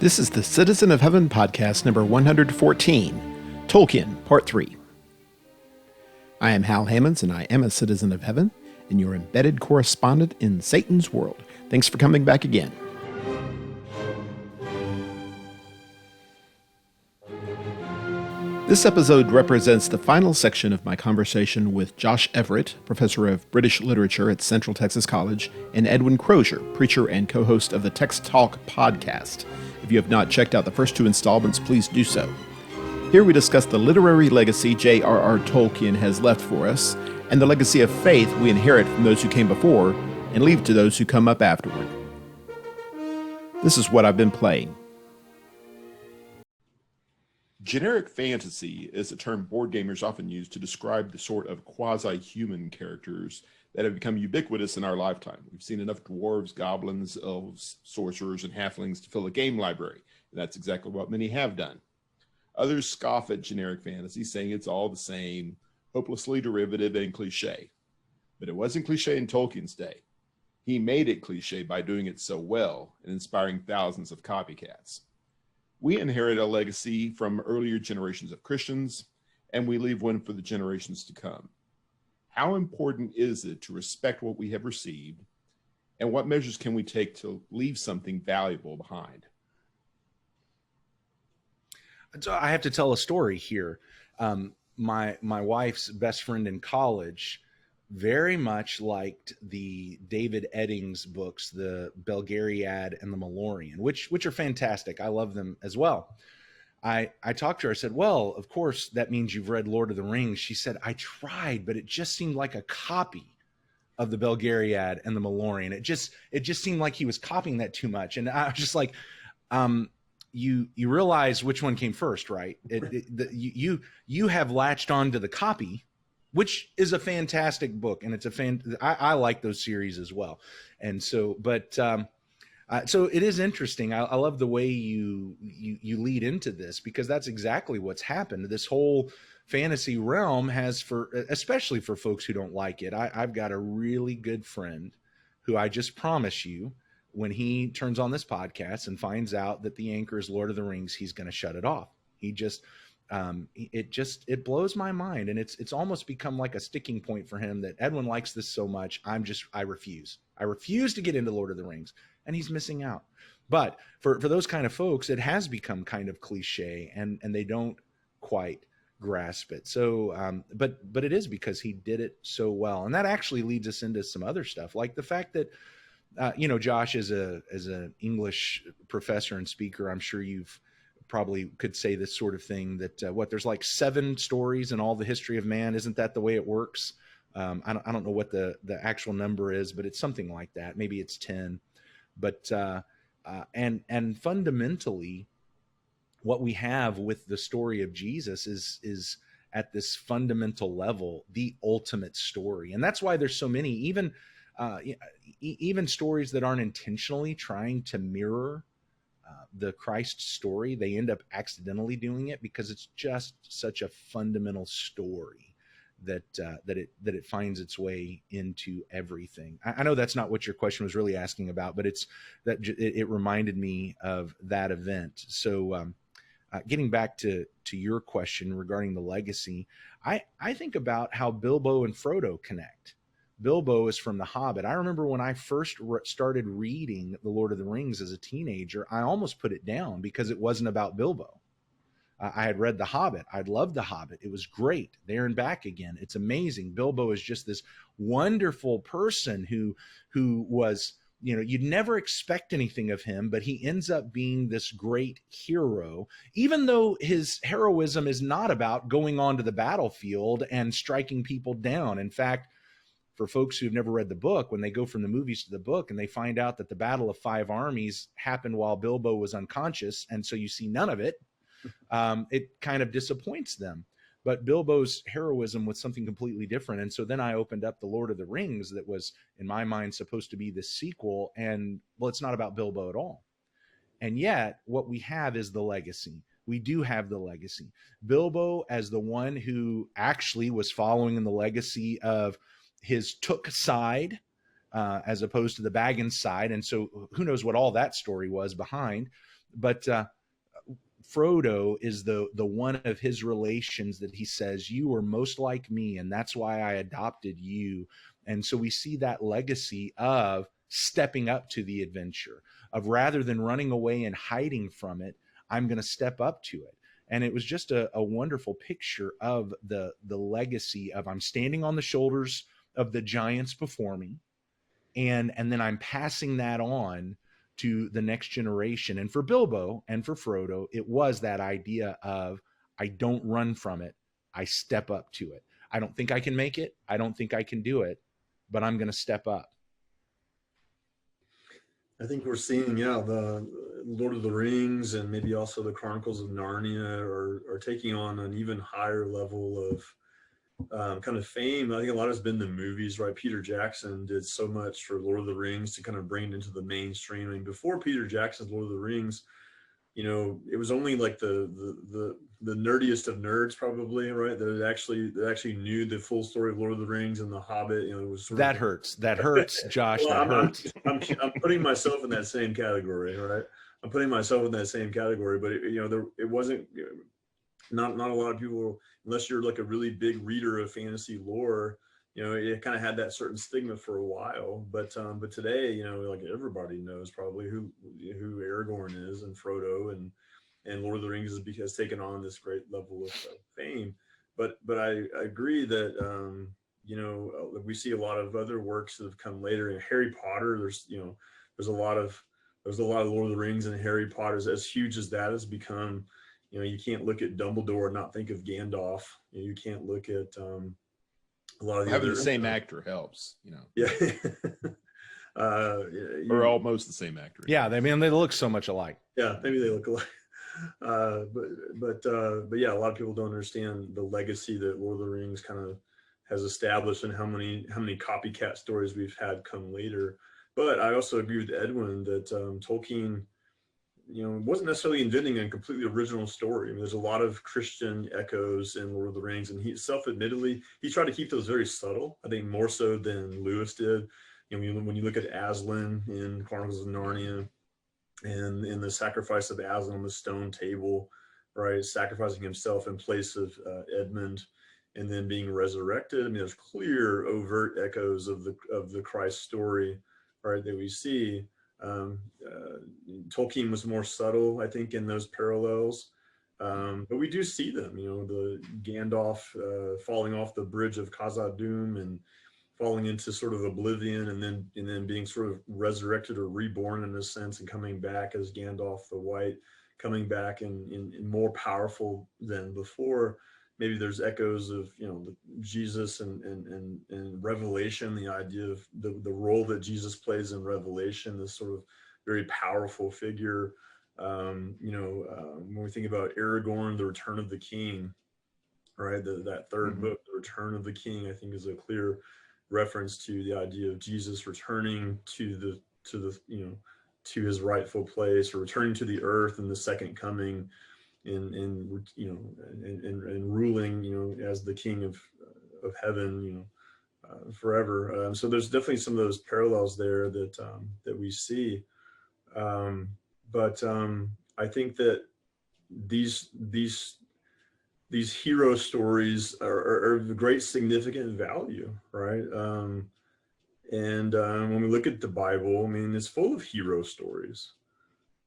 This is the Citizen of Heaven podcast number 114, Tolkien, Part 3. I am Hal Hammonds, and I am a Citizen of Heaven, and your embedded correspondent in Satan's world. Thanks for coming back again. This episode represents the final section of my conversation with Josh Everett, professor of British literature at Central Texas College, and Edwin Crozier, preacher and co-host of the Text Talk podcast. If you have not checked out the first two installments, please do so. Here we discuss the literary legacy J.R.R. Tolkien has left for us, and the legacy of faith we inherit from those who came before and leave to those who come up afterward. This is what I've been playing. Generic fantasy is a term board gamers often use to describe the sort of quasi-human characters that have become ubiquitous in our lifetime. We've seen enough dwarves, goblins, elves, sorcerers, and halflings to fill a game library, and that's exactly what many have done. Others scoff at generic fantasy, saying it's all the same, hopelessly derivative and cliché. But it wasn't cliché in Tolkien's day. He made it cliché by doing it so well and inspiring thousands of copycats. We inherit a legacy from earlier generations of Christians, and we leave one for the generations to come. How important is it to respect what we have received, and what measures can we take to leave something valuable behind? So I have to tell a story here. My wife's best friend in college very much liked the David Eddings books, the Belgariad and the Malorian, which are fantastic. I love them as well. I talked to her. I said, well, of course, that means you've read Lord of the Rings. She said, I tried, but it just seemed like a copy of the Belgariad and the Malorian. It just seemed like he was copying that too much. And I was just like, you realize which one came first, right? You have latched on to the copy, which is a fantastic book, and I like those series as well. And so, so it is interesting. I love the way you lead into this, because that's exactly what's happened. This whole fantasy realm has, especially for folks who don't like it. I've got a really good friend who I just promise you, when he turns on this podcast and finds out that the anchor is Lord of the Rings, he's going to shut it off. It blows my mind, and it's almost become like a sticking point for him that Edwin likes this so much. I refuse to get into Lord of the Rings, and he's missing out. But for those kind of folks, it has become kind of cliche, and they don't quite grasp it. So, but it is because he did it so well, and that actually leads us into some other stuff, like the fact that Josh, as an English professor and speaker, I'm sure you've probably could say this sort of thing, that there's like 7 stories in all the history of man. Isn't that the way it works? I don't know what the actual number is, but it's something like that. Maybe it's 10. But and fundamentally, what we have with the story of Jesus is at this fundamental level the ultimate story, and that's why there's so many, even stories that aren't intentionally trying to mirror the Christ story. They end up accidentally doing it because it's just such a fundamental story that it finds its way into everything. I know that's not what your question was really asking about, but it reminded me of that event. So getting back to your question regarding the legacy, I think about how Bilbo and Frodo connect. Bilbo is from The Hobbit. I remember when I first started reading The Lord of the Rings as a teenager, I almost put it down because it wasn't about Bilbo. I had read The Hobbit. I loved The Hobbit. It was great. There and back again. It's amazing. Bilbo is just this wonderful person who was, you'd never expect anything of him, but he ends up being this great hero, even though his heroism is not about going onto the battlefield and striking people down. In fact, for folks who've never read the book, when they go from the movies to the book and they find out that the Battle of Five Armies happened while Bilbo was unconscious, and so you see none of it, it kind of disappoints them. But Bilbo's heroism was something completely different. And so then I opened up The Lord of the Rings, that was, in my mind, supposed to be the sequel. And, well, it's not about Bilbo at all. And yet, what we have is the legacy. We do have the legacy. Bilbo, as the one who actually was following in the legacy of his Took side, as opposed to the Baggins side. And so who knows what all that story was behind. But Frodo is the one of his relations that he says, you are most like me, and that's why I adopted you. And so we see that legacy of stepping up to the adventure, of rather than running away and hiding from it, I'm going to step up to it. And it was just a wonderful picture of the legacy of, I'm standing on the shoulders of the giants before me, and then I'm passing that on to the next generation. And for Bilbo and for Frodo, it was that idea of, I don't run from it, I step up to it. I don't think I can make it, I don't think I can do it, but I'm going to step up. I think we're seeing, yeah, the Lord of the Rings and maybe also the Chronicles of Narnia are taking on an even higher level of kind of fame. I think a lot has been the movies, right? Peter Jackson did so much for Lord of the Rings to kind of bring it into the mainstream. I mean, before Peter Jackson's Lord of the Rings, you know, it was only like the nerdiest of nerds, probably, right? That actually knew the full story of Lord of the Rings and the Hobbit. You know, it was sort that of, hurts. That hurts, Josh. well, that hurts. I'm putting myself in that same category, right? I'm putting myself in that same category, but it wasn't, not a lot of people, unless you're like a really big reader of fantasy lore, you know, it kind of had that certain stigma for a while. But today, you know, like everybody knows probably who Aragorn is, and Frodo, and Lord of the Rings has taken on this great level of fame. But I agree that you know, we see a lot of other works that have come later. In Harry Potter, there's a lot of Lord of the Rings and Harry Potter. As huge as that has become, you know, you can't look at Dumbledore and not think of Gandalf. You can't look at a lot of the Having other, the same actor helps, you know. Yeah. Or almost the same actor. Yeah, I mean, they look so much alike. Yeah, maybe they look alike. But yeah, a lot of people don't understand the legacy that Lord of the Rings kind of has established, and how many copycat stories we've had come later. But I also agree with Edwin that Tolkien, you know, wasn't necessarily inventing a completely original story. I mean, there's a lot of Christian echoes in Lord of the Rings, and he self-admittedly, he tried to keep those very subtle, I think more so than Lewis did. You know, when you look at Aslan in Chronicles of Narnia, and in the sacrifice of Aslan on the stone table, right, sacrificing himself in place of Edmund, and then being resurrected. I mean, there's clear, overt echoes of the Christ story, right, that we see. Tolkien was more subtle, I think, in those parallels, but we do see them. You know, the Gandalf falling off the bridge of Khazad-dûm and falling into sort of oblivion, and then being sort of resurrected or reborn in a sense, and coming back as Gandalf the White, coming back in more powerful than before. Maybe there's echoes of, you know, Jesus and Revelation, the idea of the role that Jesus plays in Revelation, this sort of very powerful figure. You know, when we think about Aragorn, the Return of the King, right? That third book, The Return of the King, I think is a clear reference to the idea of Jesus returning to the you know, to his rightful place, or returning to the earth in the second coming, in you know, and ruling, you know, as the King of heaven, you know, forever. So there's definitely some of those parallels there that we see. But I think that these hero stories are of great significant value, right? And when we look at the Bible, I mean, it's full of hero stories,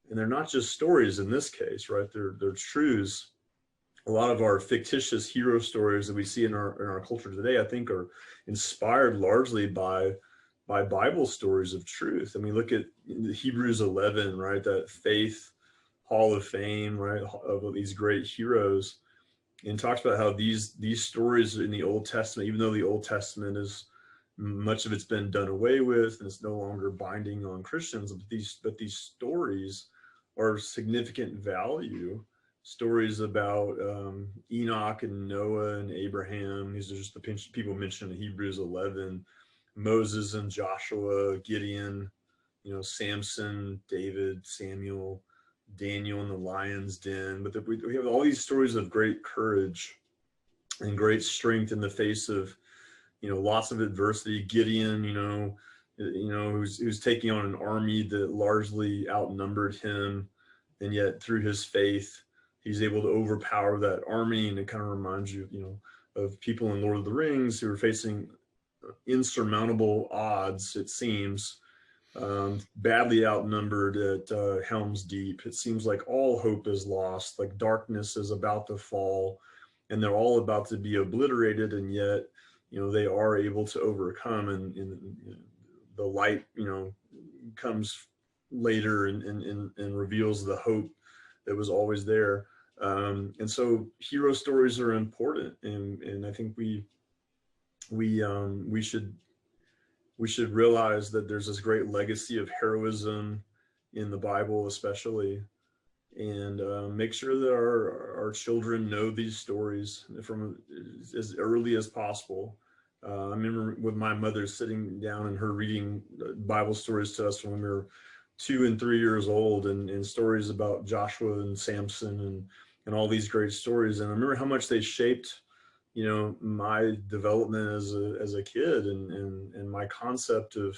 and they're not just stories in this case, right? They're truths. A lot of our fictitious hero stories that we see in our culture today, I think, are inspired largely by Bible stories of truth. I mean, look at Hebrews 11, right? That faith hall of fame, right, of these great heroes, and talks about how these stories in the Old Testament, even though the Old Testament is, much of it's been done away with and it's no longer binding on Christians, but these stories are significant value. Stories about Enoch and Noah and Abraham. These are just the people mentioned in Hebrews 11. Moses and Joshua, Gideon, you know, Samson, David, Samuel, Daniel in the lion's den. But we have all these stories of great courage and great strength in the face of, you know, lots of adversity. Gideon, you know, who's taking on an army that largely outnumbered him, and yet through his faith, he's able to overpower that army. And it kind of reminds you, of people in Lord of the Rings who are facing insurmountable odds, it seems, badly outnumbered at Helm's Deep. It seems like all hope is lost, like darkness is about to fall, and they're all about to be obliterated, and yet, they are able to overcome, and the light, comes later and reveals the hope that was always there. And so hero stories are important, and I think we should realize that there's this great legacy of heroism in the Bible, especially, and make sure that our children know these stories from as early as possible. I remember with my mother sitting down and her reading Bible stories to us when we were 2 and 3 years old, and stories about Joshua and Samson and all these great stories. And I remember how much they shaped, my development as a kid, and my concept of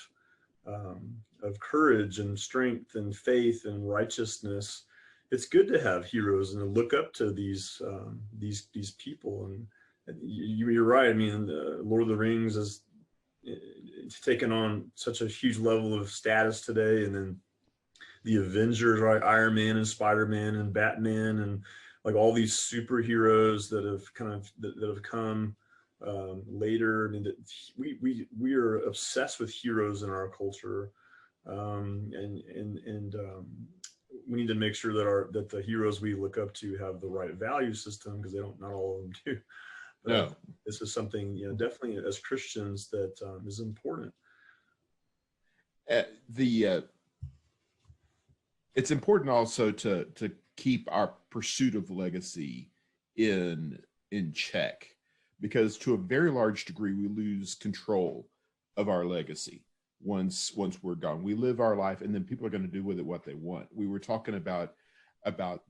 courage and strength and faith and righteousness. It's good to have heroes and to look up to these people. And you're right. I mean, Lord of the Rings is taken on such a huge level of status today, and then the Avengers, right? Iron Man and Spider-Man and Batman, and like all these superheroes that have come later. I mean, we are obsessed with heroes in our culture, and we need to make sure that the heroes we look up to have the right value system, because not all of them do. But No. this is something, definitely as Christians, that is important. It's important also to keep our pursuit of legacy in check, because to a very large degree we lose control of our legacy once we're gone. We live our life, and then people are going to do with it what they want. We were talking about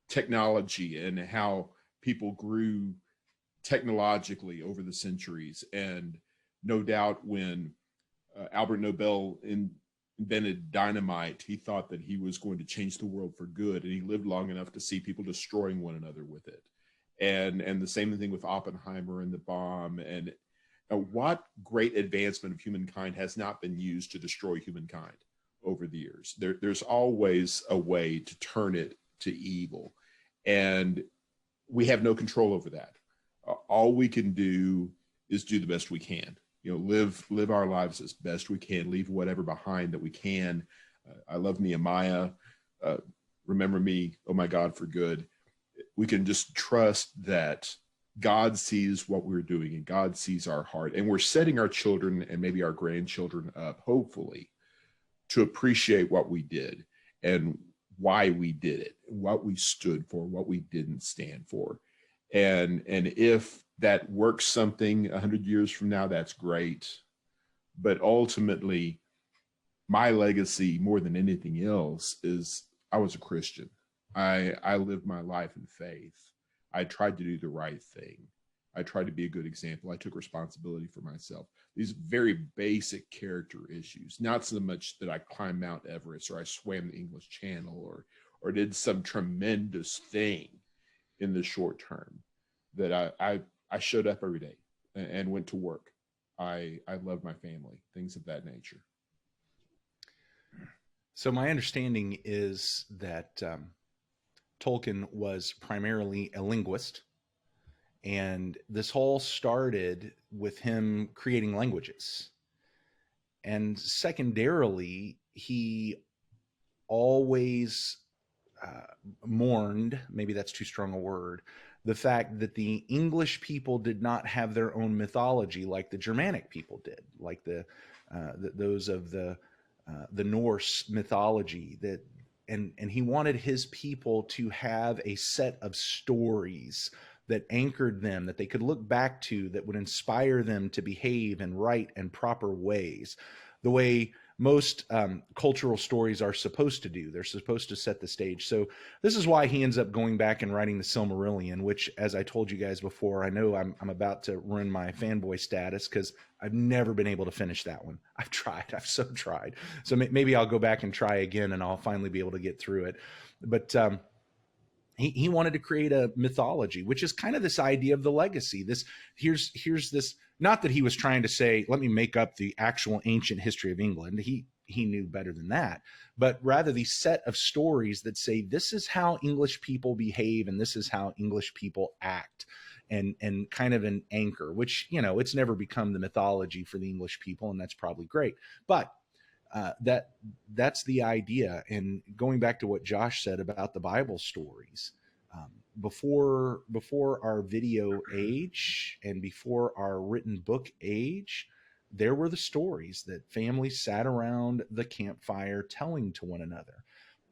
technology and how people grew technologically over the centuries, and no doubt when Albert Nobel invented dynamite, he thought that he was going to change the world for good, and he lived long enough to see people destroying one another with it. And the same thing with Oppenheimer and the bomb. And what great advancement of humankind has not been used to destroy humankind over the years? There's always a way to turn it to evil, and we have no control over that. All we can do is do the best we can. Live our lives as best we can, leave whatever behind that we can. I love Nehemiah. Remember me, oh my God, for good. We can just trust that God sees what we're doing, and God sees our heart. And we're setting our children and maybe our grandchildren up, hopefully, to appreciate what we did and why we did it, what we stood for, what we didn't stand for. And if that works something 100 years from now, that's great. But ultimately, my legacy, more than anything else, is I was a Christian. I lived my life in faith. I tried to do the right thing. I tried to be a good example. I took responsibility for myself. These very basic character issues, not so much that I climbed Mount Everest or I swam the English Channel or did some tremendous thing in the short term, that I showed up every day and went to work. I loved my family, things of that nature. So my understanding is that Tolkien was primarily a linguist, and this all started with him creating languages. And secondarily, he always mourned, maybe that's too strong a word, the fact that the English people did not have their own mythology like the Germanic people did, like those of the Norse mythology. And he wanted his people to have a set of stories that anchored them, that they could look back to, that would inspire them to behave in right and proper ways. The way most cultural stories are supposed to do. They're supposed to set the stage. So this is why he ends up going back and writing the Silmarillion, which, as I told you guys before, I know I'm about to ruin my fanboy status because I've never been able to finish that one. I've so tried. So maybe I'll go back and try again, and I'll finally be able to get through it. But he wanted to create a mythology, which is kind of this idea of the legacy. Here's this, not that he was trying to say, let me make up the actual ancient history of England. He knew better than that, but rather the set of stories that say, this is how English people behave and this is how English people act, and kind of an anchor, which, it's never become the mythology for the English people. And that's probably great. But that's the idea. And going back to what Josh said about the Bible stories, before our video age and before our written book age, there were the stories that families sat around the campfire telling to one another.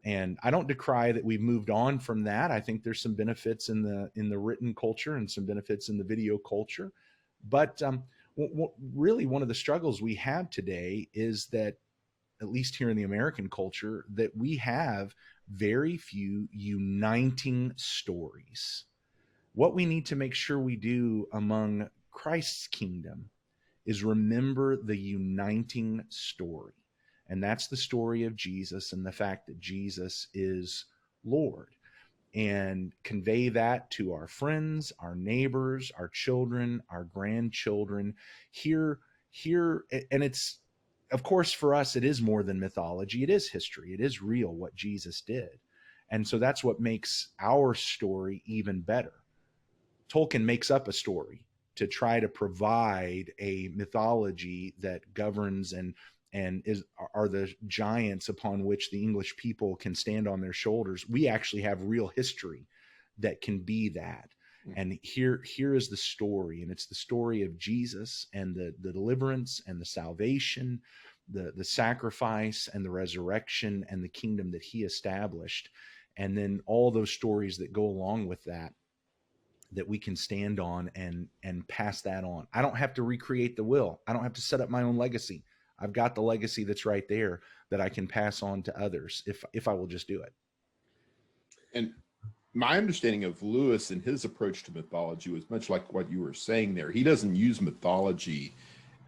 And I don't decry that we've moved on from that. I think there's some benefits in the written culture and some benefits in the video culture. But really, one of the struggles we have today is that, at least here in the American culture, that we have very few uniting stories. What we need to make sure we do among Christ's kingdom is remember the uniting story. And that's the story of Jesus and the fact that Jesus is Lord. And convey that to our friends, our neighbors, our children, our grandchildren. Here, and it's, of course, for us, it is more than mythology. It is history. It is real what Jesus did. And so that's what makes our story even better. Tolkien makes up a story to try to provide a mythology that governs and are the giants upon which the English people can stand on their shoulders. We actually have real history that can be that. And here is the story, and it's the story of Jesus and the deliverance and the salvation, the sacrifice and the resurrection and the kingdom that he established. And then all those stories that go along with that we can stand on and pass that on. I don't have to recreate the will. I don't have to set up my own legacy. I've got the legacy that's right there that I can pass on to others if I will just do it. And my understanding of Lewis and his approach to mythology was much like what you were saying there. He doesn't use mythology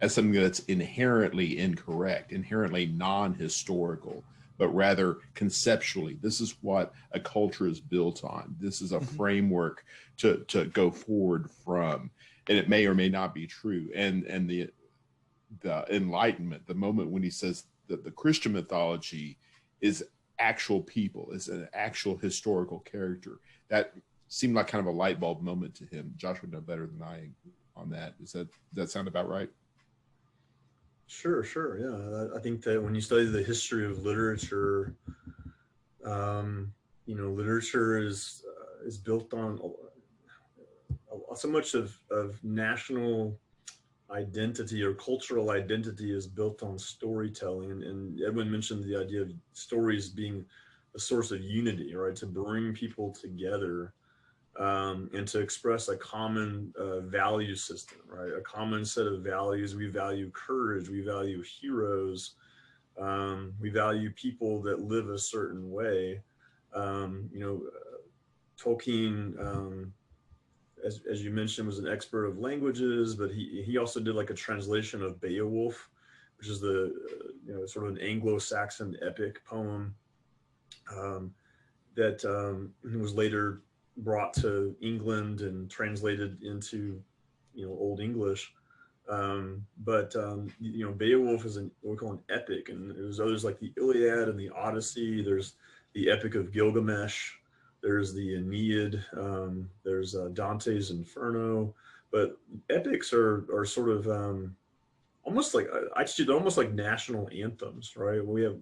as something that's inherently incorrect, inherently non-historical, but rather conceptually, this is what a culture is built on. This is a framework to go forward from, and it may or may not be true. And the Enlightenment, the moment when he says that the Christian mythology is actual people, is an actual historical character, that seemed like kind of a light bulb moment to him. Josh would know better than I on that. Does that sound about right? Sure. Yeah, I think that when you study the history of literature, literature is built on so much of national identity or cultural identity is built on storytelling. And Edwin mentioned the idea of stories being a source of unity, right? To bring people together and to express a common value system, right? A common set of values. We value courage. We value heroes. We value people that live a certain way. Tolkien, as you mentioned, was an expert of languages, but he also did like a translation of Beowulf, which is the sort of an Anglo-Saxon epic poem that was later brought to England and translated into Old English. Beowulf is what we call an epic, and there's others like the Iliad and the Odyssey. There's the Epic of Gilgamesh. There's the Aeneid. There's Dante's Inferno. But epics are sort of almost like almost like national anthems, right? We have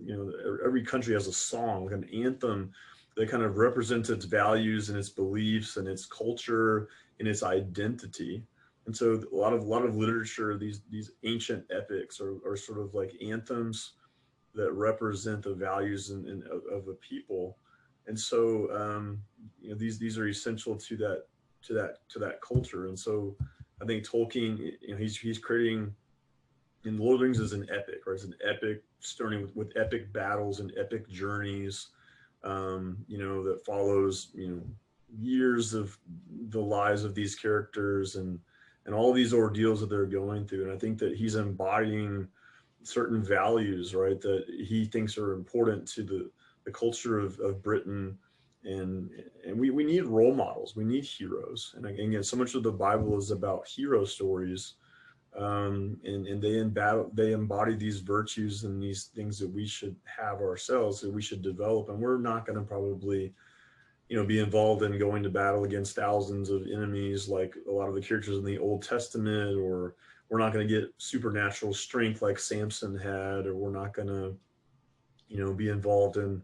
every country has a song, like an anthem that kind of represents its values and its beliefs and its culture and its identity. And so a lot of literature, these ancient epics are sort of like anthems that represent the values of a people. And so these are essential to that culture. And so I think Tolkien, he's creating And Lord of the Rings is an epic, right? It's an epic starting with epic battles and epic journeys, that follows, years of the lives of these characters and all these ordeals that they're going through. And I think that he's embodying certain values, right, that he thinks are important to the culture of Britain. And we need role models. We need heroes. And again, so much of the Bible is about hero stories. And they embody these virtues and these things that we should have ourselves, that we should develop. And we're not going to probably, be involved in going to battle against thousands of enemies like a lot of the characters in the Old Testament, or we're not going to get supernatural strength like Samson had, or we're not going to, be involved in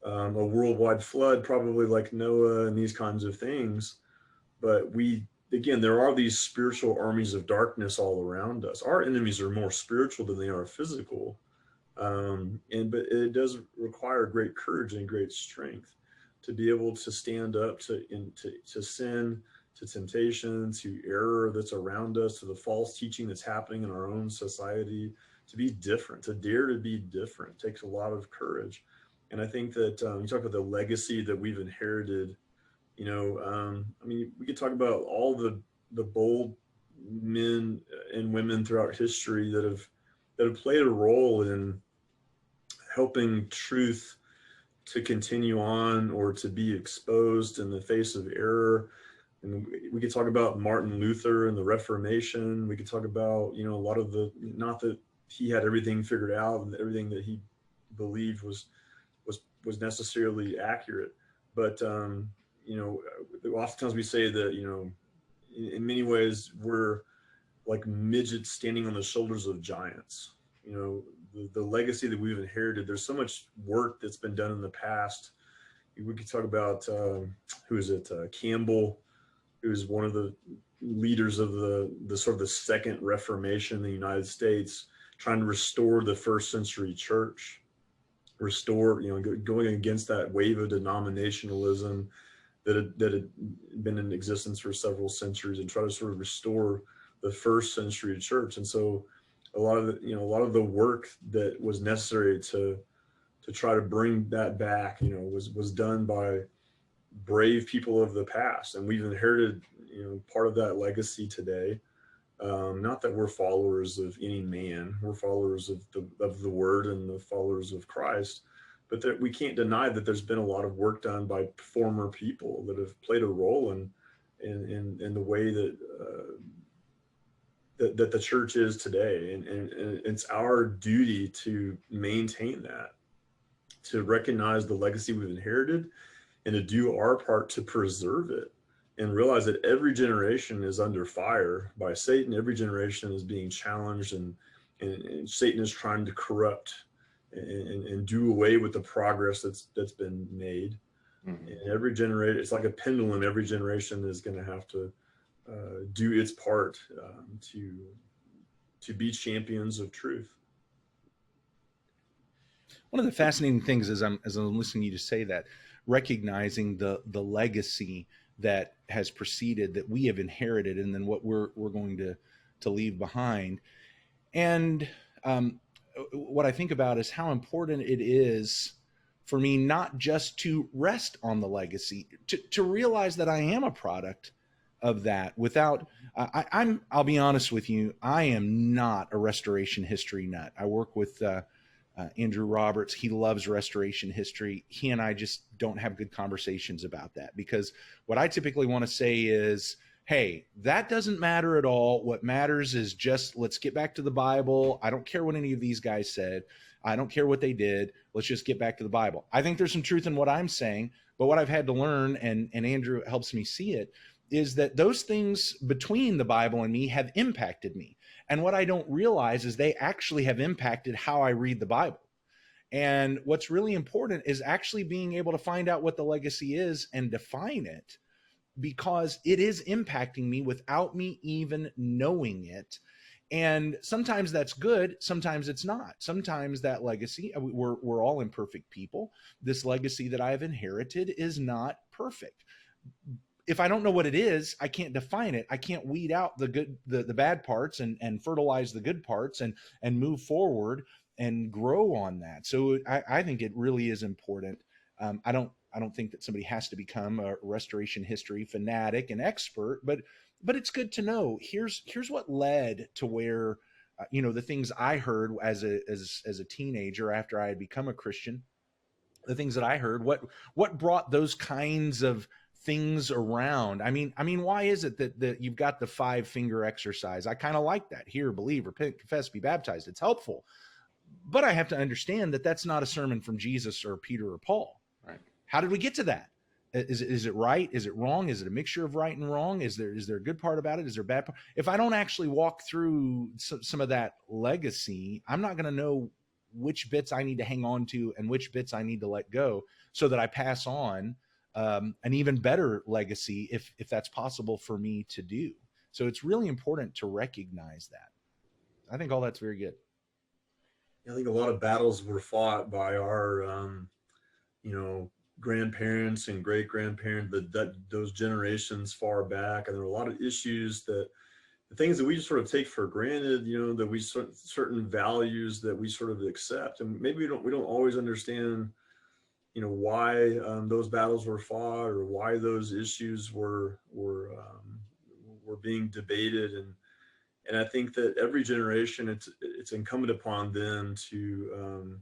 a worldwide flood, probably like Noah and these kinds of things. But again, there are these spiritual armies of darkness all around us. Our enemies are more spiritual than they are physical. But it does require great courage and great strength to be able to stand up to sin, to temptation, to error that's around us, to the false teaching that's happening in our own society. To be different, to dare to be different, takes a lot of courage. And I think that you talk about the legacy that we've inherited. We could talk about all the bold men and women throughout history that have played a role in helping truth to continue on or to be exposed in the face of error. And we could talk about Martin Luther and the Reformation. We could talk about, a lot of not that he had everything figured out and everything that he believed was necessarily accurate, but oftentimes we say that, in many ways we're like midgets standing on the shoulders of giants. The legacy that we've inherited, there's so much work that's been done in the past. We could talk about who is it, Campbell, who's one of the leaders of the sort of the Second Reformation in the United States, trying to restore the first century church, going against that wave of denominationalism that had been in existence for several centuries, and try to sort of restore the first century church. And so a lot of the work that was necessary to try to bring that back, was done by brave people of the past. And we've inherited, part of that legacy today. Not that we're followers of any man, we're followers of the word and the followers of Christ, but that we can't deny that there's been a lot of work done by former people that have played a role in the way that that the church is today. And it's our duty to maintain that, to recognize the legacy we've inherited, and to do our part to preserve it, and realize that every generation is under fire by Satan. Every generation is being challenged, and Satan is trying to corrupt and do away with the progress that's been made. Mm-hmm. And every generation, it's like a pendulum. Every generation is going to have to do its part to be champions of truth. One of the fascinating things as I'm listening to you say that, recognizing the legacy that has preceded, that we have inherited, and then what we're going to leave behind. And what I think about is how important it is for me not just to rest on the legacy, to realize that I am a product of that. Without I'll be honest with you, I am not a restoration history nut. I work with Andrew Roberts. He loves restoration history. He and I just don't have good conversations about that, because what I typically want to say is, hey, that doesn't matter at all. What matters is just, let's get back to the Bible. I don't care what any of these guys said. I don't care what they did. Let's just get back to the Bible. I think there's some truth in what I'm saying, but what I've had to learn, and Andrew helps me see it, is that those things between the Bible and me have impacted me. And what I don't realize is they actually have impacted how I read the Bible. And what's really important is actually being able to find out what the legacy is and define it, because it is impacting me without me even knowing it. And sometimes that's good, sometimes it's not. Sometimes that legacy, we're all imperfect people. This legacy that I've inherited is not perfect. if I don't know what it is, I can't define it. I can't weed out the bad parts and fertilize the good parts and move forward and grow on that. So I think it really is important. I don't think that somebody has to become a restoration history fanatic and expert, but it's good to know. Here's what led to where the things I heard as a teenager after I had become a Christian, the things that I heard, what brought those kinds of things around. I mean, why is it that you've got the 5-finger exercise? I kind of like that. Hear, believe, repent, confess, be baptized. It's helpful. But I have to understand that that's not a sermon from Jesus or Peter or Paul. Right. How did we get to that? Is it right? Is it wrong? Is it a mixture of right and wrong? Is there a good part about it? Is there a bad part? If I don't actually walk through some of that legacy, I'm not going to know which bits I need to hang on to and which bits I need to let go, so that I pass on an even better legacy if that's possible for me to do. So it's really important to recognize that. I think all that's very good. I think a lot of battles were fought by our grandparents and great grandparents, those generations far back, and there were a lot of issues, the things that we just sort of take for granted, that we certain values that we sort of accept, and maybe we don't always understand, why those battles were fought or why those issues were being debated, and I think that every generation it's incumbent upon them to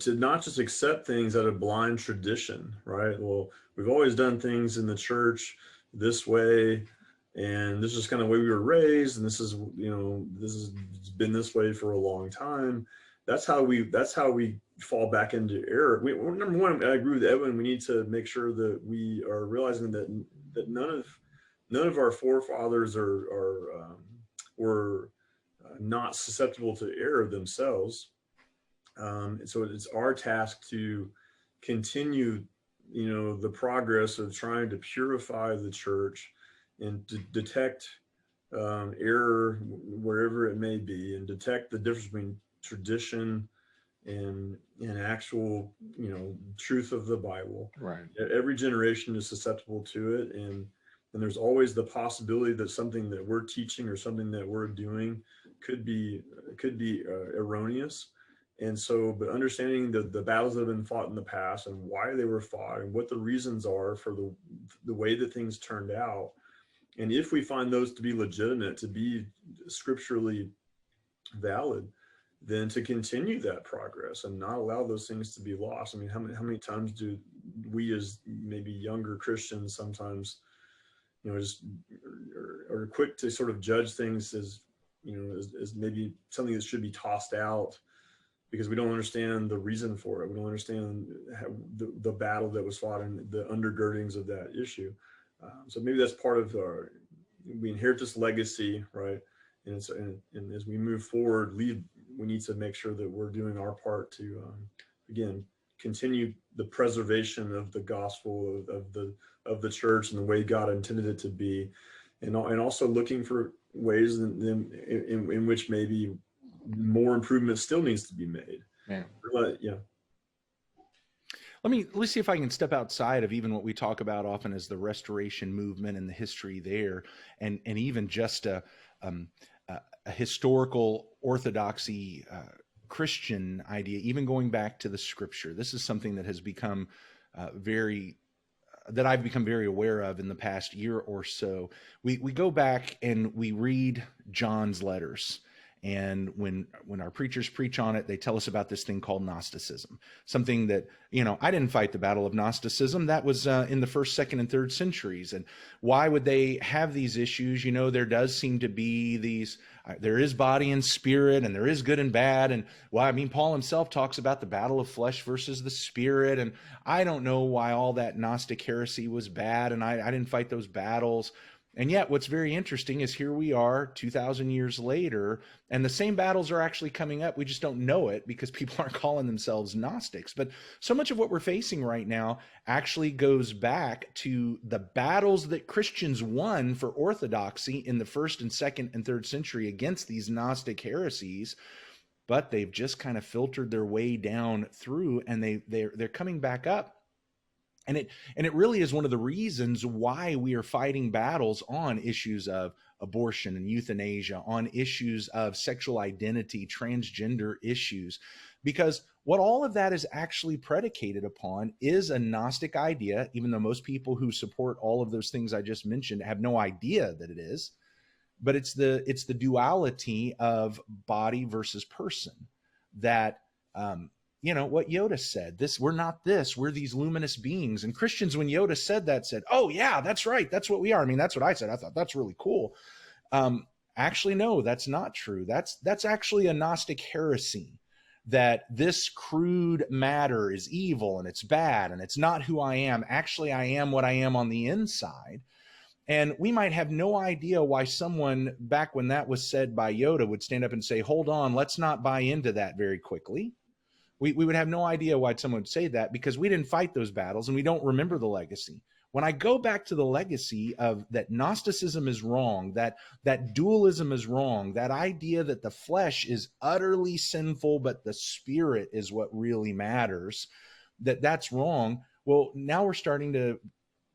not just accept things out of blind tradition, right? Well, we've always done things in the church this way, and this is kind of the way we were raised, and this has been this way for a long time. That's how we fall back into error. Number one, I agree with Edwin. We need to make sure that we are realizing that none of our forefathers were not susceptible to error themselves. So it's our task to continue, the progress of trying to purify the church and to detect error wherever it may be, and detect the difference between tradition and actual, truth of the Bible. Right. Every generation is susceptible to it, and there's always the possibility that something that we're teaching or something that we're doing could be erroneous. And so, but understanding the battles that have been fought in the past and why they were fought and what the reasons are for the way that things turned out. And if we find those to be legitimate, to be scripturally valid, then to continue that progress and not allow those things to be lost. I mean, how many times do we as maybe younger Christians sometimes, just are quick to sort of judge things as maybe something that should be tossed out because we don't understand the reason for it. We don't understand the battle that was fought and the undergirdings of that issue. So maybe that's part of we inherit this legacy, right? And as we move forward, we need to make sure that we're doing our part to, again, continue the preservation of the gospel of the church and the way God intended it to be, and also looking for ways in which maybe more improvement still needs to be made. Yeah. Let's see if I can step outside of even what we talk about often as the restoration movement and the history there, and even just a historical orthodoxy Christian idea, even going back to the scripture. This is something that has become that I've become very aware of in the past year or so. We go back and we read John's letters. And when our preachers preach on it, they tell us about this thing called Gnosticism, something that, I didn't fight the battle of Gnosticism. That was in the 1st, 2nd, and 3rd centuries. And why would they have these issues? There does seem to be these, there is body and spirit, and there is good and bad. And Paul himself talks about the battle of flesh versus the spirit. And I don't know why all that Gnostic heresy was bad. And I didn't fight those battles. And yet what's very interesting is here we are 2,000 years later, and the same battles are actually coming up. We just don't know it because people aren't calling themselves Gnostics. But so much of what we're facing right now actually goes back to the battles that Christians won for orthodoxy in the 1st and 2nd and 3rd century against these Gnostic heresies. But they've just kind of filtered their way down through, and they're coming back up. And it really is one of the reasons why we are fighting battles on issues of abortion and euthanasia, on issues of sexual identity, transgender issues, because what all of that is actually predicated upon is a Gnostic idea, even though most people who support all of those things I just mentioned have no idea that it is. But it's the duality of body versus person that, what Yoda said, we're not this, we're these luminous beings. And Christians, when Yoda said that, said, oh yeah, that's right, that's what we are. I mean, that's what I said. I thought that's really cool. Actually, no, that's not true. That's actually a Gnostic heresy, that this crude matter is evil and it's bad and it's not who I am. Actually, I am what I am on the inside. And we might have no idea why someone back when that was said by Yoda would stand up and say, hold on, let's not buy into that very quickly. We would have no idea why someone would say that, because we didn't fight those battles and we don't remember the legacy. When I go back to the legacy of that Gnosticism is wrong, that dualism is wrong, that idea that the flesh is utterly sinful, but the spirit is what really matters, that's wrong. Well, now we're starting to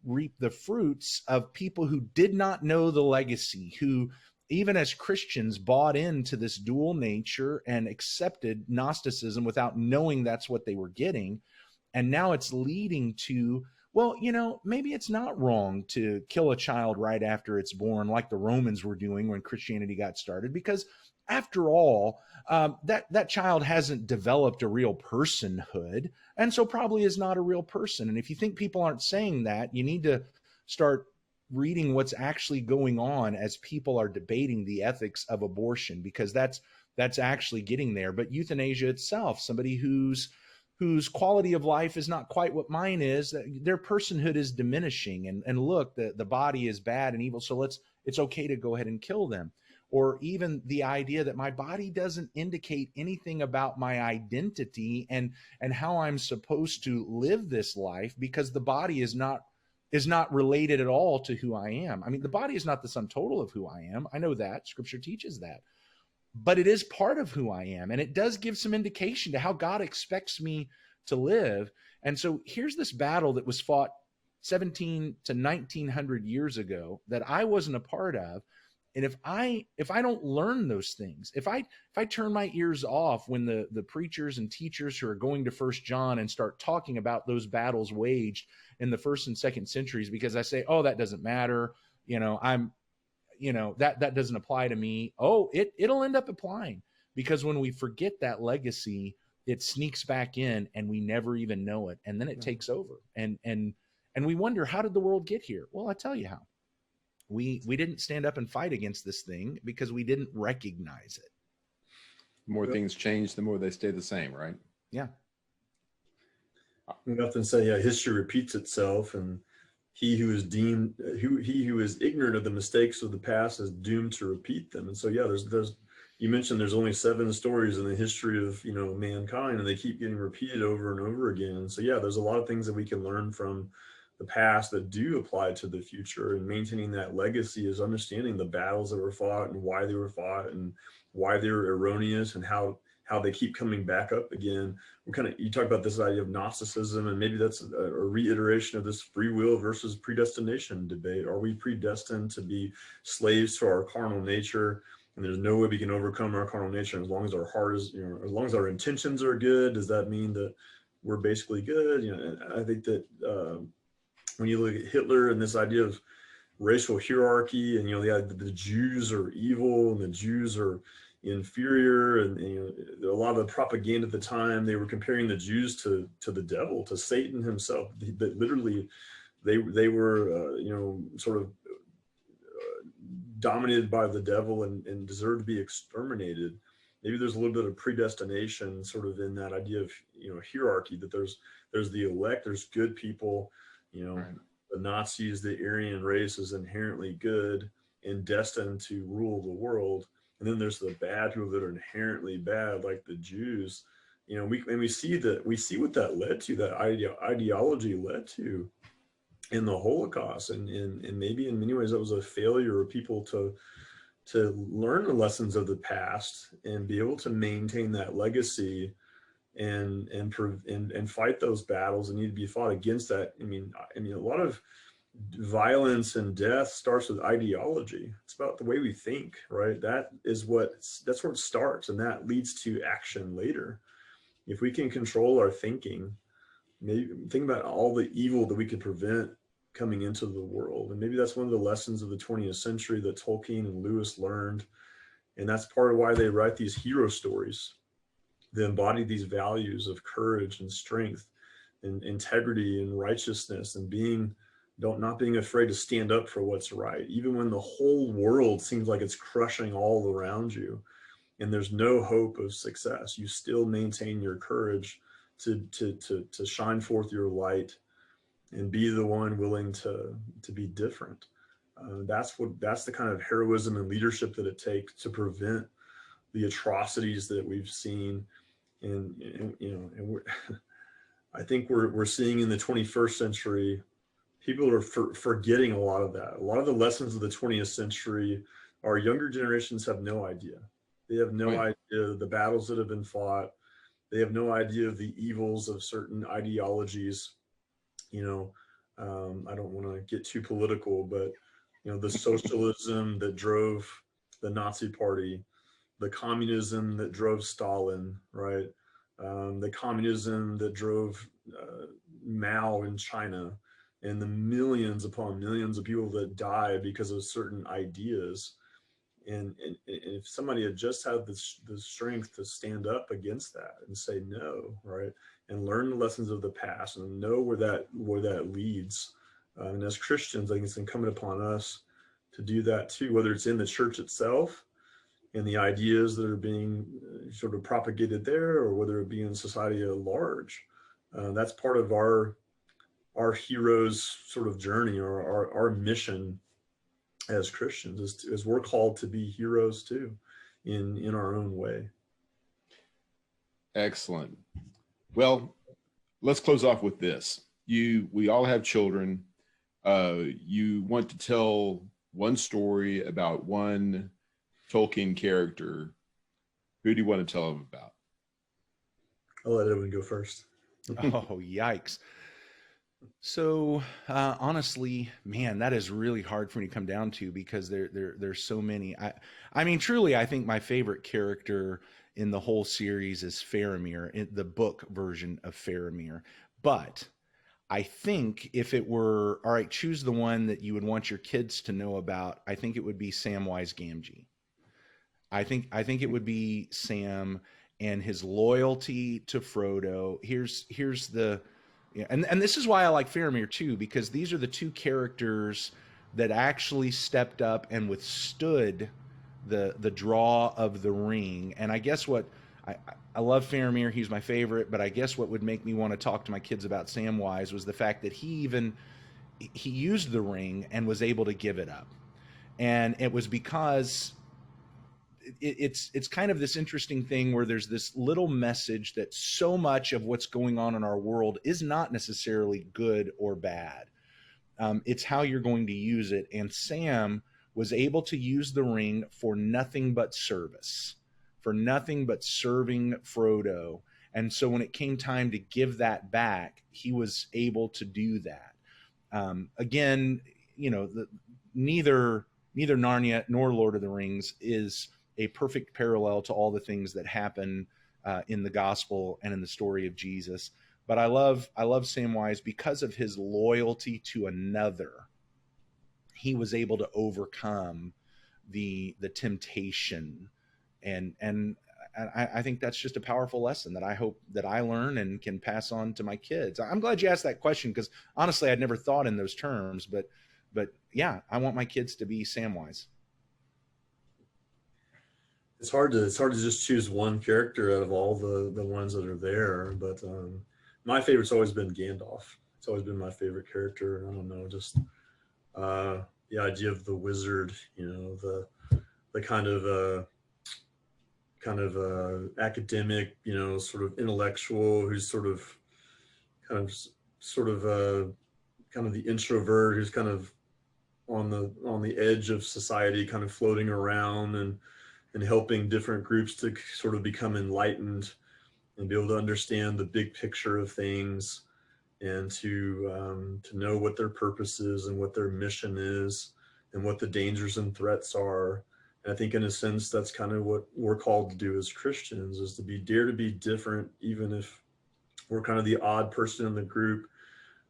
reap the fruits of people who did not know the legacy, who even as Christians bought into this dual nature and accepted Gnosticism without knowing that's what they were getting. And now it's leading to, well, maybe it's not wrong to kill a child right after it's born, like the Romans were doing when Christianity got started, because after all, that child hasn't developed a real personhood, and so probably is not a real person. And if you think people aren't saying that, you need to start reading what's actually going on as people are debating the ethics of abortion, because that's actually getting there. But euthanasia itself, somebody whose quality of life is not quite what mine is, their personhood is diminishing, and look, the body is bad and evil, so it's okay to go ahead and kill them. Or even the idea that my body doesn't indicate anything about my identity and how I'm supposed to live this life, because the body is not related at all to who I am. I mean, the body is not the sum total of who I am. I know that. Scripture teaches that. But it is part of who I am. And it does give some indication to how God expects me to live. And so here's this battle that was fought 17 to 1900 years ago that I wasn't a part of. And if I don't learn those things, if I turn my ears off when the preachers and teachers who are going to 1 John and start talking about those battles waged in the 1st and 2nd centuries, because I say, oh, that doesn't matter, that doesn't apply to me. Oh, it'll end up applying, because when we forget that legacy, it sneaks back in and we never even know it, and then it takes over, and we wonder, how did the world get here? Well, I tell you how. We didn't stand up and fight against this thing because we didn't recognize it. The more things change, the more they stay the same, right? Yeah. We often say, history repeats itself, and he who is ignorant of the mistakes of the past is doomed to repeat them. And so, there's you mentioned there's only 7 stories in the history of mankind, and they keep getting repeated over and over again. So there's a lot of things that we can learn from the past that do apply to the future, and maintaining that legacy is understanding the battles that were fought and why they were fought and why they were erroneous and how they keep coming back up again. You talk about this idea of Gnosticism, and maybe that's a reiteration of this free will versus predestination debate. Are we predestined to be slaves to our carnal nature, and there's no way we can overcome our carnal nature as long as our heart is, as long as our intentions are good? Does that mean that we're basically good? And I think that when you look at Hitler and this idea of racial hierarchy, and the Jews are evil and the Jews are inferior, and a lot of the propaganda at the time, they were comparing the Jews to the devil, to Satan himself. That literally they were sort of dominated by the devil and deserved to be exterminated. Maybe there's a little bit of predestination sort of in that idea of hierarchy, that there's the elect, there's good people. Right. The Nazis, the Aryan race is inherently good and destined to rule the world. And then there's the bad people that are inherently bad, like the Jews. We see what that led to, that ideology led to in the Holocaust. And maybe in many ways that was a failure of people to learn the lessons of the past and be able to maintain that legacy and fight those battles and need to be fought against that. I mean, a lot of violence and death starts with ideology. It's about the way we think, right? That's where it starts, and that leads to action later. If we can control our thinking, maybe think about all the evil that we could prevent coming into the world. And maybe that's one of the lessons of the 20th century that Tolkien and Lewis learned. And that's part of why they write these hero stories that embody these values of courage and strength and integrity and righteousness and not being afraid to stand up for what's right, even when the whole world seems like it's crushing all around you and there's no hope of success. You still maintain your courage to shine forth your light and be the one willing to be different. That's the kind of heroism and leadership that it takes to prevent the atrocities that we've seen. And I think we're seeing in the 21st century, people are forgetting a lot of that. A lot of the lessons of the 20th century, our younger generations have no idea. They have no idea of the battles that have been fought. They have no idea of the evils of certain ideologies. I don't want to get too political, but the socialism that drove the Nazi Party, the communism that drove Stalin, right? The communism that drove Mao in China, and the millions upon millions of people that died because of certain ideas. And if somebody had just had the strength to stand up against that and say no, right, and learn the lessons of the past and know where that leads. And as Christians, I think it's incumbent upon us to do that too, whether it's in the church itself and the ideas that are being sort of propagated there, or whether it be in society at large. That's part of our hero's sort of journey, or our mission as Christians, is we're called to be heroes too, in our own way. Excellent. Well, let's close off with this. We all have children. You want to tell one story about one Tolkien character. Who do you want to tell them about? I'll let Edwin go first. Oh, yikes. So honestly, man, that is really hard for me to come down to, because there's so many. I mean, truly, I think my favorite character in the whole series is Faramir, in the book version of Faramir. But I think if it were, all right, choose the one that you would want your kids to know about, I think it would be Samwise Gamgee. I think it would be Sam and his loyalty to Frodo. Here's the, and this is why I like Faramir too, because these are the two characters that actually stepped up and withstood the draw of the ring. And I guess what I love Faramir, he's my favorite, but I guess what would make me want to talk to my kids about Samwise was the fact that he used the ring and was able to give it up. And it was because it's kind of this interesting thing where there's this little message that so much of what's going on in our world is not necessarily good or bad. It's how you're going to use it. And Sam was able to use the ring for nothing but service, for nothing but serving Frodo. And so when it came time to give that back, he was able to do that. Again, neither Narnia nor Lord of the Rings is a perfect parallel to all the things that happen in the gospel and in the story of Jesus. But I love Samwise because of his loyalty to another. He was able to overcome the temptation, and I think that's just a powerful lesson that I hope that I learn and can pass on to my kids. I'm glad you asked that question, because honestly, I'd never thought in those terms, but yeah, I want my kids to be Samwise. It's hard to just choose one character out of all the ones that are there, but my favorite's always been Gandalf. It's always been my favorite character. I don't know, just the idea of the wizard, the kind of academic, sort of intellectual, who's kind of the introvert, who's kind of on the edge of society, kind of floating around and helping different groups to sort of become enlightened and be able to understand the big picture of things, and to know what their purpose is and what their mission is and what the dangers and threats are. And I think in a sense, that's kind of what we're called to do as Christians, is to dare to be different, even if we're kind of the odd person in the group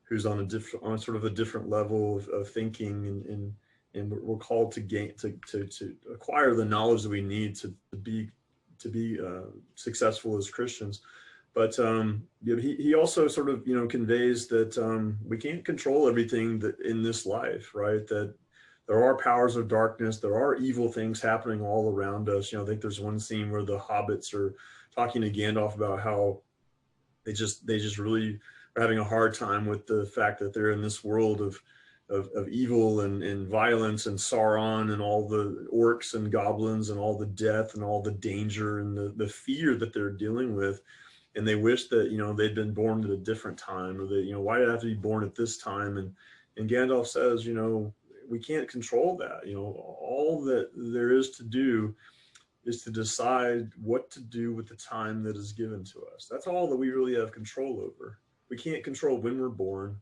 who's on sort of a different level of thinking, and we're called to acquire the knowledge that we need to be successful as Christians. But he also sort of conveys that we can't control everything that in this life, right? That there are powers of darkness, there are evil things happening all around us. I think there's one scene where the hobbits are talking to Gandalf about how they just really are having a hard time with the fact that they're in this world of evil and violence and Sauron and all the orcs and goblins and all the death and all the danger and the fear that they're dealing with. And they wish that, they'd been born at a different time, or that, why did I have to be born at this time? And Gandalf says, we can't control that. All that there is to do is to decide what to do with the time that is given to us. That's all that we really have control over. We can't control when we're born.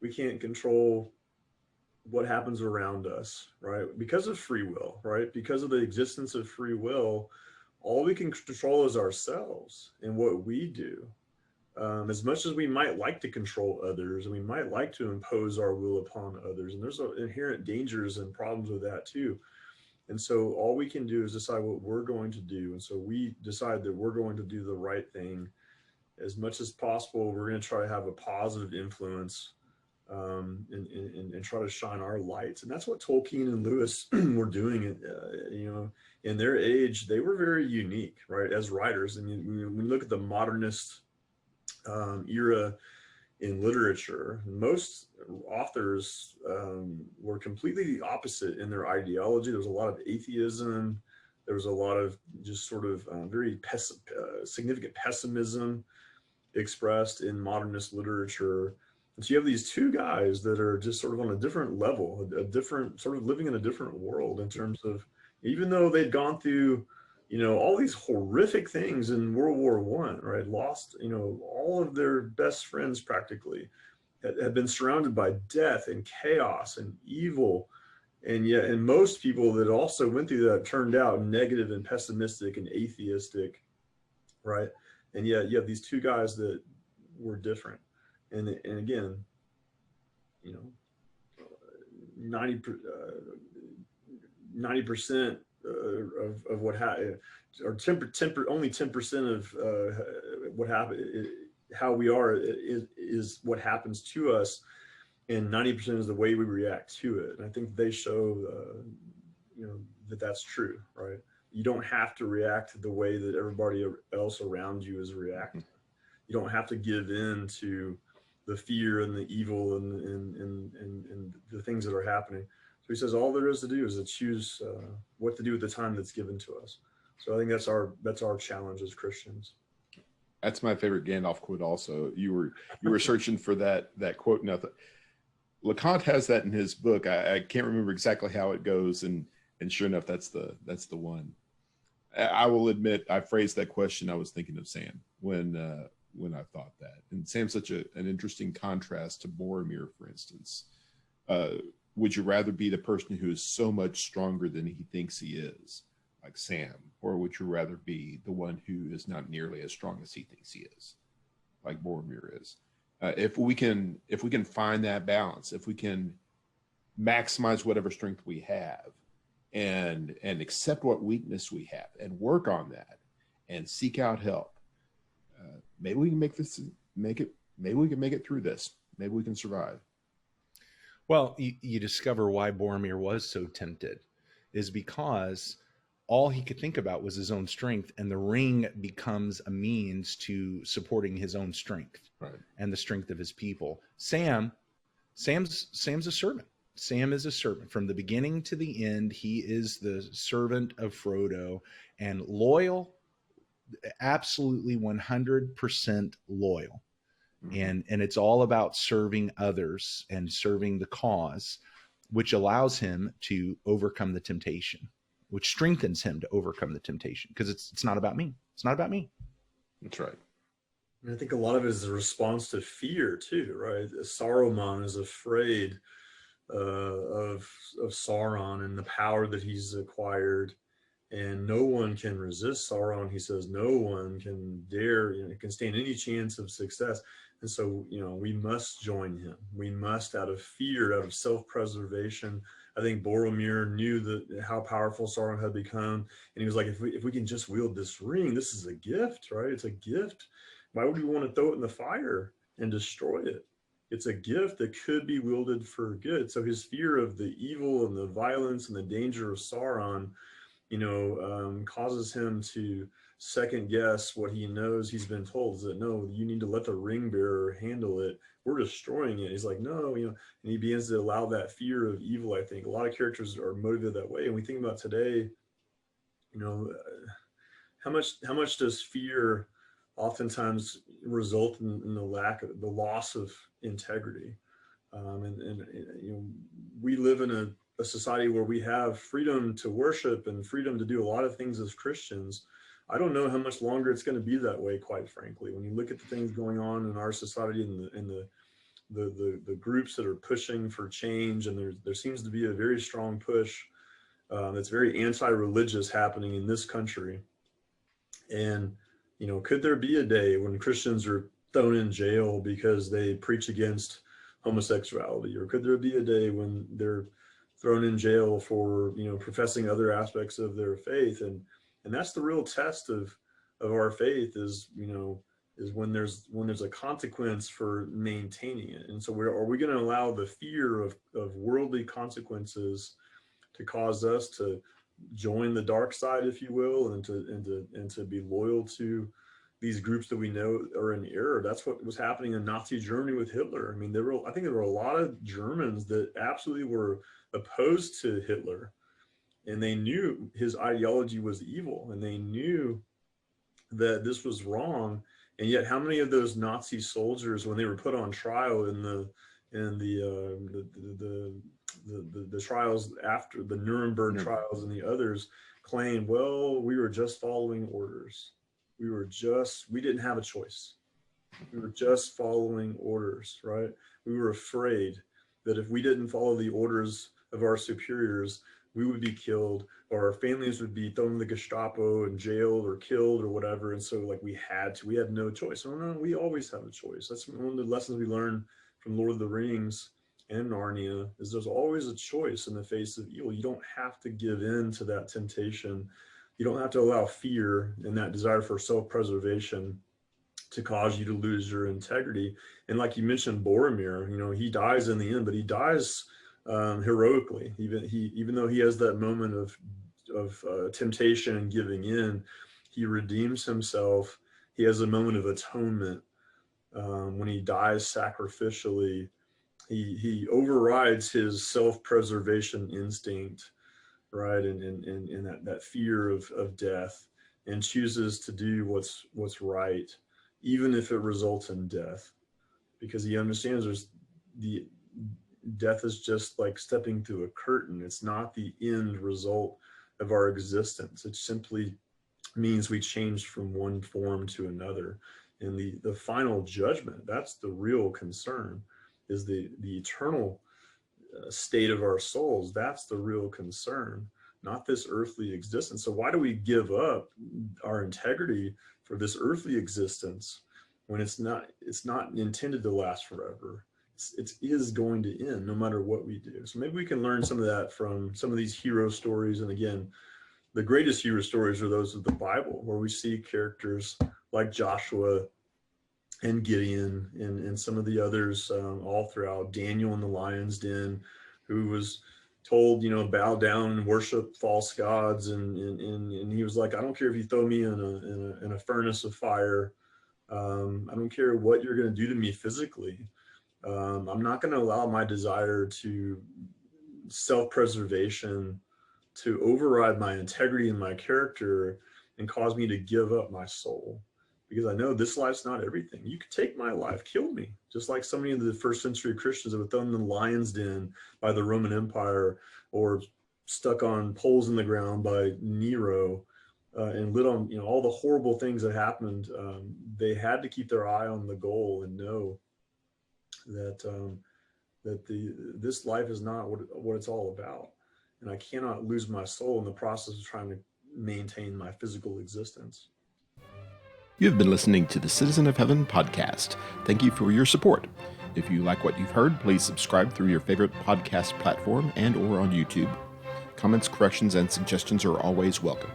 We can't control what happens around us, right? Because of free will, right? Because of the existence of free will, all we can control is ourselves and what we do. As much as we might like to control others, and we might like to impose our will upon others, and there's inherent dangers and problems with that too. And so all we can do is decide what we're going to do. And so we decide that we're going to do the right thing. As much as possible, we're going to try to have a positive influence, and try to shine our lights. And that's what Tolkien and Lewis were doing. In their age, they were very unique, right, as writers. And when you look at the modernist era in literature, most authors were completely the opposite in their ideology. There was a lot of atheism. There was a lot of just sort of very significant pessimism expressed in modernist literature. And so you have these two guys that are just sort of on a different level, a different sort of living in a different world, in terms of, even though they'd gone through, all these horrific things in World War I, right? Lost, all of their best friends practically, had been surrounded by death and chaos and evil. And most people that also went through that turned out negative and pessimistic and atheistic, right? And yet you have these two guys that were different. And again, 90% of what happened, or only 10% of what happened, how we are is what happens to us, and 90% is the way we react to it. And I think they show, that that's true, right? You don't have to react the way that everybody else around you is reacting. You don't have to give in to the fear and the evil and the things that are happening. So he says all there is to do is to choose what to do with the time that's given to us. So I think that's our challenge as Christians. That's my favorite Gandalf quote. Also, you were searching for that quote. Now, LeConte has that in his book. I can't remember exactly how it goes, and sure enough, that's the one. I will admit, I phrased that question. I was thinking of Sam when I thought that, and Sam's such an interesting contrast to Boromir, for instance. Would you rather be the person who is so much stronger than he thinks he is, like Sam, or would you rather be the one who is not nearly as strong as he thinks he is, like Boromir is? If we can find that balance, if we can maximize whatever strength we have, and accept what weakness we have, and work on that, and seek out help, maybe we can make it. Maybe we can make it through this. Maybe we can survive. Well, you discover why Boromir was so tempted, is because all he could think about was his own strength, and the ring becomes a means to supporting his own strength, right, and the strength of his people. Sam's a servant. Sam is a servant from the beginning to the end. He is the servant of Frodo, and loyal, absolutely 100% loyal. And it's all about serving others and serving the cause, which allows him to overcome the temptation, which strengthens him to overcome the temptation, because it's not about me. It's not about me. That's right. And I think a lot of it is a response to fear too, right? Saruman is afraid of Sauron and the power that he's acquired, and no one can resist Sauron. He says no one can dare, can stand any chance of success. And so, we must join him. We must, out of fear, out of self-preservation. I think Boromir knew how powerful Sauron had become, and he was like, if we can just wield this ring, this is a gift, right? It's a gift. Why would we want to throw it in the fire and destroy it? It's a gift that could be wielded for good. So his fear of the evil and the violence and the danger of Sauron, causes him to second guess what he knows he's been told, is that no, you need to let the ring bearer handle it. We're destroying it. He's like, no, and he begins to allow that fear of evil. I think a lot of characters are motivated that way. And we think about today, how much does fear oftentimes result in the loss of integrity? We live in a society where we have freedom to worship and freedom to do a lot of things as Christians. I don't know how much longer it's going to be that way, quite frankly. When you look at the things going on in our society and the groups that are pushing for change, and there seems to be a very strong push that's very anti-religious happening in this country. And could there be a day when Christians are thrown in jail because they preach against homosexuality? Or could there be a day when they're thrown in jail for professing other aspects of their faith? And that's the real test of our faith, is when there's a consequence for maintaining it. And so are we going to allow the fear of worldly consequences to cause us to join the dark side, if you will, and to be loyal to these groups that we know are in error? That's what was happening in Nazi Germany with Hitler. I mean, I think there were a lot of Germans that absolutely were opposed to Hitler, and they knew his ideology was evil, and they knew that this was wrong. And yet, how many of those Nazi soldiers, when they were put on trial in the trials after the Nuremberg trials and the others, claimed, well, we were just following orders. We didn't have a choice. We were just following orders, right? We were afraid that if we didn't follow the orders of our superiors, we would be killed, or our families would be thrown in the Gestapo and jailed or killed or whatever. And so we had no choice. No, we always have a choice. That's one of the lessons we learned from Lord of the Rings and Narnia, is there's always a choice in the face of evil. You don't have to give in to that temptation. You don't have to allow fear and that desire for self-preservation to cause you to lose your integrity. And like you mentioned, Boromir, he dies in the end, but he dies heroically. Even though he has that moment of temptation and giving in, he redeems himself. He has a moment of atonement when he dies sacrificially. He overrides his self-preservation instinct, right, and that fear of death, and chooses to do what's right, even if it results in death, because he understands death is just like stepping through a curtain. It's not the end result of our existence. It simply means we change from one form to another. And the final judgment, that's the real concern, is the eternal state of our souls. That's the real concern, not this earthly existence. So why do we give up our integrity for this earthly existence when it's not intended to last forever? It is going to end no matter what we do. So maybe we can learn some of that from some of these hero stories. And again, the greatest hero stories are those of the Bible, where we see characters like Joshua and Gideon and some of the others all throughout. Daniel in the lion's den, who was told, bow down and worship false gods, and he was like, I don't care if you throw me in a furnace of fire. I don't care what you're going to do to me physically. I'm not going to allow my desire to self-preservation to override my integrity and my character and cause me to give up my soul, because I know this life's not everything. You could take my life, kill me, just like so many of the first century Christians that were thrown in the lion's den by the Roman Empire, or stuck on poles in the ground by Nero. and lit on all the horrible things that happened, they had to keep their eye on the goal and know that this life is not what it's all about, and I cannot lose my soul in the process of trying to maintain my physical existence. You have been listening to the Citizen of Heaven podcast. Thank you for your support. If you like what you've heard, please subscribe through your favorite podcast platform and or on YouTube. Comments, corrections, and suggestions are always welcome.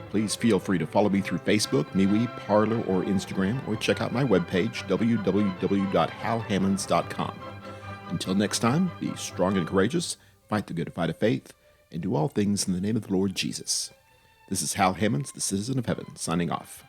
Please feel free to follow me through Facebook, MeWe, Parler, or Instagram, or check out my webpage, www.halhammonds.com. Until next time, be strong and courageous, fight the good fight of faith, and do all things in the name of the Lord Jesus. This is Hal Hammonds, the Citizen of Heaven, signing off.